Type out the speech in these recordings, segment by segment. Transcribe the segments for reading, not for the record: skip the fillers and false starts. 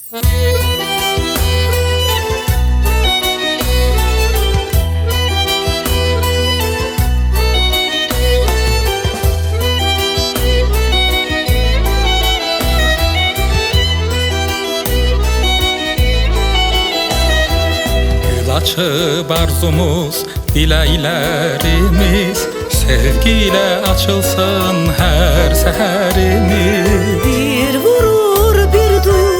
Açıb arzumuz, diləklərimiz, sevgiyle açılsın hər səhərimiz. Bir vurur, bir duyur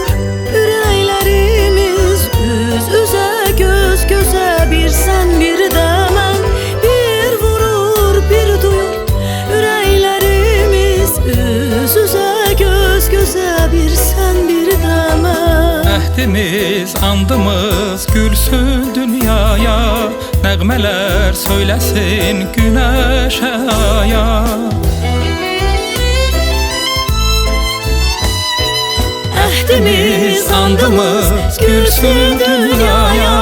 ürəklərimiz, üz üzə, göz gözə, bir sən, bir də mən. Bir vurur, bir duyur ürəklərimiz, üz üzə, göz gözə, bir sən, bir də mən. Əhdimiz, andımız gülsün dünyaya, nəğmələr söyləsin günəşə, aya. Əhdimiz, andımız gülsün dünyaya,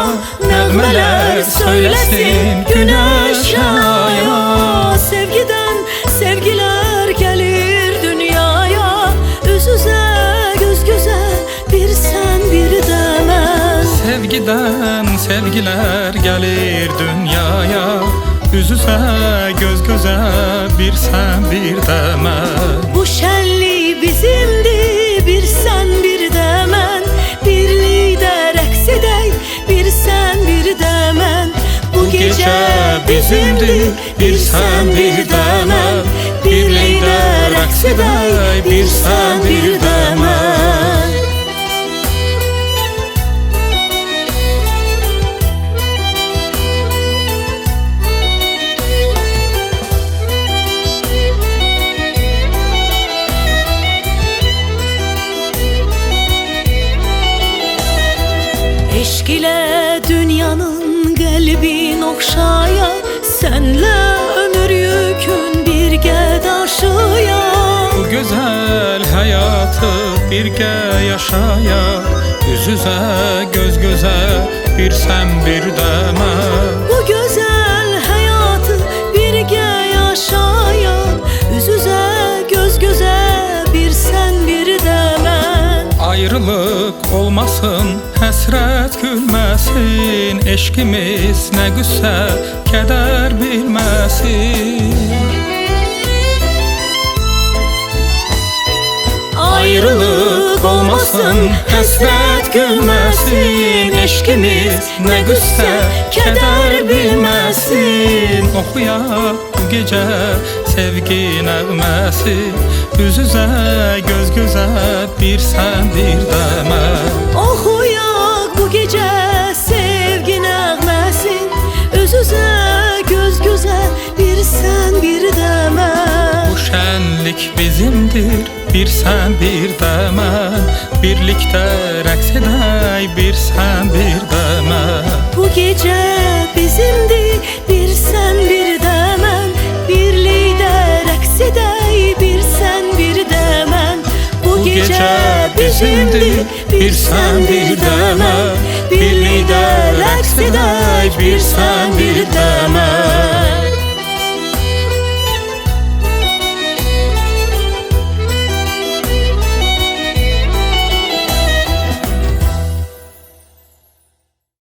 nəğmələr söyləsin günəşə, aya. Sevgidən sevgilər gəlir dünyaya, üz üzə, göz gözə, bir sən, bir də mən. Sevgiden sevgiler gelir dünyaya, üz üzə, göz gözə, bir sən, bir də mən. Bu şənlik bizimdir, bir sən, bir də mən. Birlikdə rəqs edək, bir sən, bir də mən. Bu gecə bizimdir, bir sən, bir də mən. Birlikdə rəqs edək, bir sən, bir də mən. Eşq ilə dünyanın qəlbin oxşaya, sənlə ömür yükün birgə daşıya. Bu gözəl həyatı birgə yaşayaq, üz üzə, göz gözə, bir sən, bir də mən. Bu gözəl həyatı birgə yaşayaq, üz üzə, göz gözə, bir sən, bir də mən. Ayrılık olmasın, həsrət gülməsin, eşqimiz nə qüssə, kədər bilməsin. Ayrılık olmasın, həsrət gülməsin, eşqimiz nə qüssə, kədər bilməsin. Oxuyaq bu gecə sevgi nəğməsi, üz üzə, göz gözə, bir sən, bir də mən. Oxuyaq bu gecə sevgi nəğməsin, üz üzə, göz gözə, bir sən, bir də mən. Bu şənlik bizimdir, bir sən, bir də mən. Birlikdə rəqs edək, bir sən, bir də mən. Bu gecə bizimdir, bir sən, bir də mən. Birlikdə rəqs edək, bir sən, bir də mən. Bu gecə bizimdir, bir sən, bir də mən. Birlikdə rəqs edək, bir sən, bir də mən.